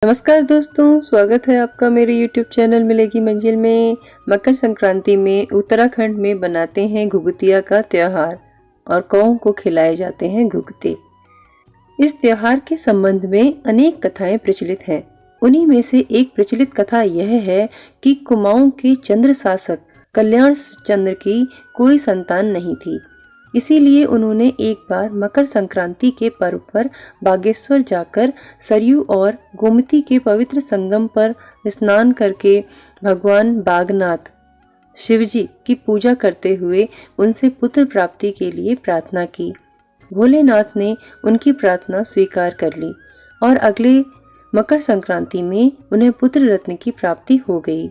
नमस्कार दोस्तों, स्वागत है आपका मेरे YouTube चैनल मिलेगी मंजिल में। मकर संक्रांति में उत्तराखंड में बनाते हैं घुघुतिया का त्योहार और कौओं को खिलाए जाते हैं घुघते। इस त्योहार के संबंध में अनेक कथाएं प्रचलित हैं। उन्हीं में से एक प्रचलित कथा यह है कि कुमाऊं के चंद्र शासक कल्याण चंद्र की कोई संतान नहीं थी। इसीलिए उन्होंने एक बार मकर संक्रांति के पर्व पर बागेश्वर जाकर सरयू और गोमती के पवित्र संगम पर स्नान करके भगवान बागनाथ शिवजी की पूजा करते हुए उनसे पुत्र प्राप्ति के लिए प्रार्थना की। भोलेनाथ ने उनकी प्रार्थना स्वीकार कर ली और अगले मकर संक्रांति में उन्हें पुत्र रत्न की प्राप्ति हो गई।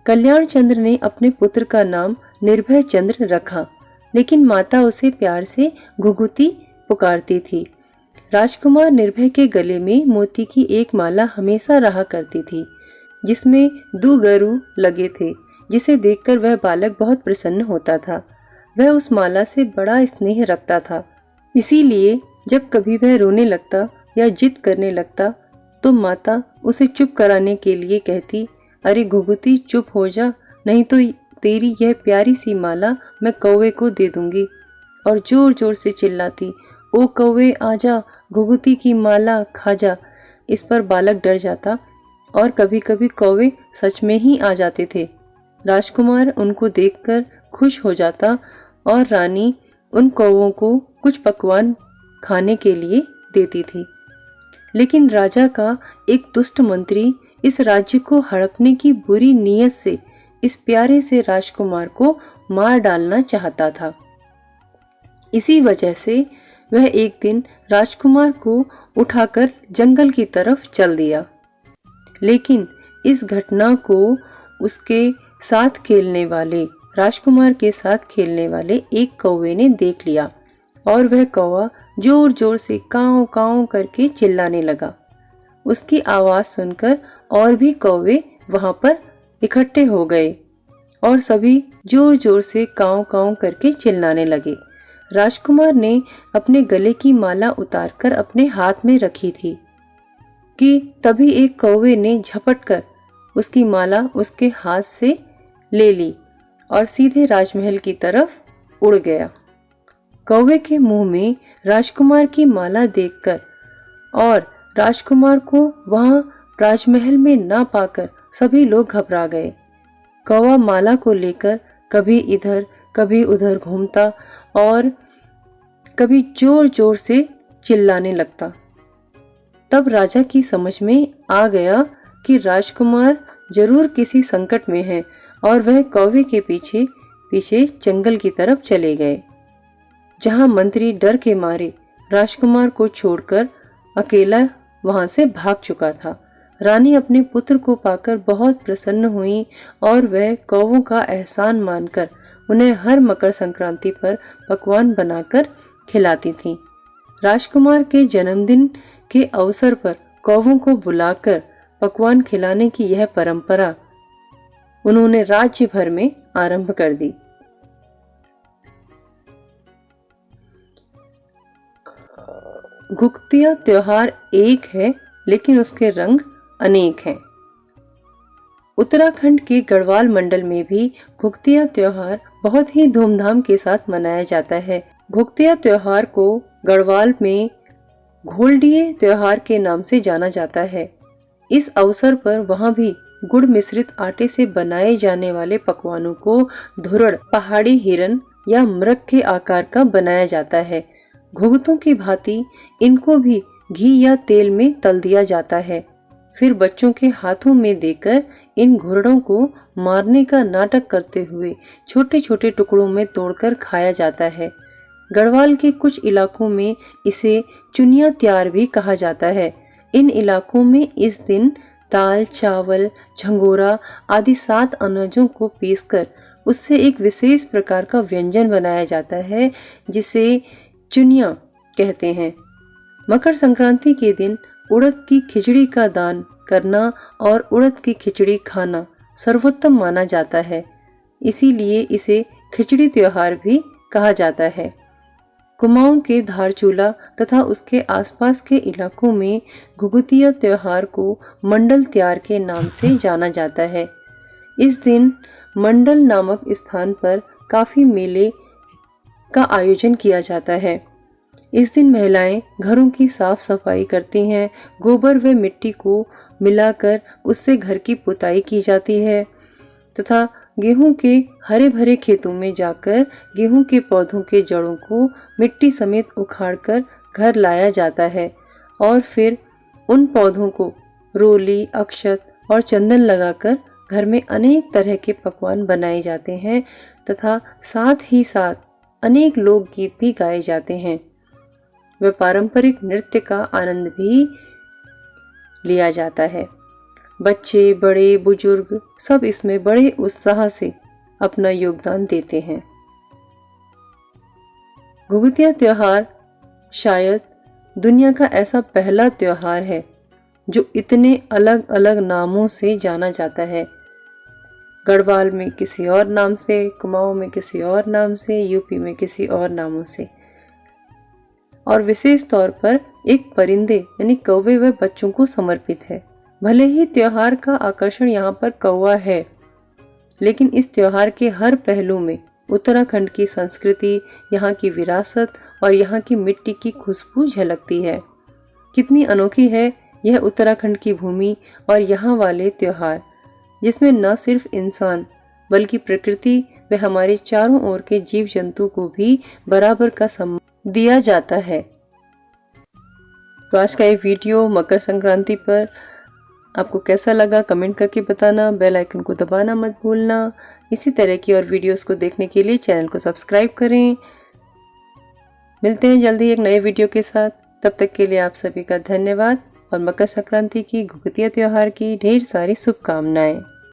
कल्याण चंद्र ने अपने पुत्र का नाम निर्भय चंद्र रखा, लेकिन माता उसे प्यार से घुघुती पुकारती थी। राजकुमार निर्भय के गले में मोती की एक माला हमेशा रहा करती थी, जिसमें 2 गरु लगे थे, जिसे देखकर वह बालक बहुत प्रसन्न होता था। वह उस माला से बड़ा स्नेह रखता था। इसीलिए जब कभी वह रोने लगता या जिद करने लगता तो माता उसे चुप कराने के लिए कहती, अरे घुघुती चुप हो जा, नहीं तो तेरी यह प्यारी सी माला मैं कौवे को दे दूंगी। और जोर जोर से चिल्लाती, ओ कौवे आजा, घुघुती की माला खा जा। इस पर बालक डर जाता और कभी कभी कौवे सच में ही आ जाते थे। राजकुमार उनको देखकर खुश हो जाता और रानी उन कौवों को कुछ पकवान खाने के लिए देती थी। लेकिन राजा का एक दुष्ट मंत्री इस राज्य को हड़पने की बुरी नीयत से इस प्यारे से राजकुमार को मार डालना चाहता था। इसी वजह से वह एक दिन राजकुमार को उठाकर जंगल की तरफ चल दिया। लेकिन इस घटना को उसके साथ खेलने वाले राजकुमार के साथ खेलने वाले एक कौवे ने देख लिया और वह कौवा जोर जोर से काऊ काऊ करके चिल्लाने लगा। उसकी आवाज सुनकर और भी कौवे वहां पर इकट्ठे हो गए और सभी जोर जोर से काऊ काऊ करके चिल्लाने लगे। राजकुमार ने अपने गले की माला उतारकर अपने हाथ में रखी थी कि तभी एक कौवे ने झपटकर उसकी माला उसके हाथ से ले ली और सीधे राजमहल की तरफ उड़ गया। कौवे के मुंह में राजकुमार की माला देखकर और राजकुमार को वहां राजमहल में ना पाकर सभी लोग घबरा गए। कौवा माला को लेकर कभी इधर कभी उधर घूमता और कभी जोर जोर से चिल्लाने लगता। तब राजा की समझ में आ गया कि राजकुमार जरूर किसी संकट में है और वह कौवे के पीछे पीछे जंगल की तरफ चले गए, जहां मंत्री डर के मारे राजकुमार को छोड़कर अकेला वहां से भाग चुका था। रानी अपने पुत्र को पाकर बहुत प्रसन्न हुई और वह कौवों का एहसान मानकर उन्हें हर मकर संक्रांति पर पकवान बनाकर खिलाती थीं। राजकुमार के जन्मदिन के अवसर पर कौवों को बुलाकर पकवान खिलाने की यह परंपरा उन्होंने राज्य भर में आरंभ कर दी। घुघुतिया त्योहार एक है, लेकिन उसके रंग अनेक हैं। उत्तराखंड के गढ़वाल मंडल में भी घुघुतिया त्योहार बहुत ही धूमधाम के साथ मनाया जाता है। घुघुतिया त्योहार को गढ़वाल में घोलडिये त्योहार के नाम से जाना जाता है। इस अवसर पर वहां भी गुड़ मिश्रित आटे से बनाए जाने वाले पकवानों को धुरड़, पहाड़ी हिरन या मृग के आकार का बनाया जाता है। घुघुतों की भांति इनको भी घी या तेल में तल दिया जाता है। फिर बच्चों के हाथों में देकर इन घुरड़ों को मारने का नाटक करते हुए छोटे छोटे टुकड़ों में तोड़कर खाया जाता है। गढ़वाल के कुछ इलाकों में इसे चुनिया त्यार भी कहा जाता है। इन इलाकों में इस दिन दाल, चावल, झंगोरा आदि 7 अनाजों को पीसकर उससे एक विशेष प्रकार का व्यंजन बनाया जाता है, जिसे चुनिया कहते हैं। मकर संक्रांति के दिन उड़द की खिचड़ी का दान करना और उड़द की खिचड़ी खाना सर्वोत्तम माना जाता है। इसीलिए इसे खिचड़ी त्योहार भी कहा जाता है। कुमाऊं के धारचूला तथा उसके आसपास के इलाकों में घुघुतिया त्योहार को मंडल त्यार के नाम से जाना जाता है। इस दिन मंडल नामक स्थान पर काफी मेले का आयोजन किया जाता है। इस दिन महिलाएं घरों की साफ सफाई करती हैं, गोबर व मिट्टी को मिलाकर उससे घर की पुताई की जाती है तथा गेहूं के हरे भरे खेतों में जाकर गेहूं के पौधों के जड़ों को मिट्टी समेत उखाड़कर घर लाया जाता है और फिर उन पौधों को रोली, अक्षत और चंदन लगाकर घर में अनेक तरह के पकवान बनाए जाते हैं तथा साथ ही साथ अनेक लोकगीत भी गाए जाते हैं व पारंपरिक नृत्य का आनंद भी लिया जाता है। बच्चे, बड़े, बुजुर्ग सब इसमें बड़े उत्साह से अपना योगदान देते हैं। घुघुतिया त्योहार शायद दुनिया का ऐसा पहला त्योहार है जो इतने अलग अलग नामों से जाना जाता है। गढ़वाल में किसी और नाम से, कुमाऊं में किसी और नाम से, यूपी में किसी और नामों से, और विशेष तौर पर एक परिंदे यानी कौवे व बच्चों को समर्पित है। भले ही त्योहार का आकर्षण यहाँ पर कौवा है, लेकिन इस त्योहार के हर पहलू में उत्तराखंड की संस्कृति, यहाँ की विरासत और यहाँ की मिट्टी की खुशबू झलकती है। कितनी अनोखी है यह उत्तराखंड की भूमि और यहाँ वाले त्योहार, जिसमें न सिर्फ इंसान बल्कि प्रकृति व हमारे चारों ओर के जीव जंतु को भी बराबर का सम्मान दिया जाता है। तो आज का ये वीडियो मकर संक्रांति पर आपको कैसा लगा कमेंट करके बताना। बेल आइकन को दबाना मत भूलना। इसी तरह की और वीडियोस को देखने के लिए चैनल को सब्सक्राइब करें। मिलते हैं जल्दी एक नए वीडियो के साथ। तब तक के लिए आप सभी का धन्यवाद और मकर संक्रांति की, घुघुतिया त्योहार की ढेर सारी शुभकामनाएं।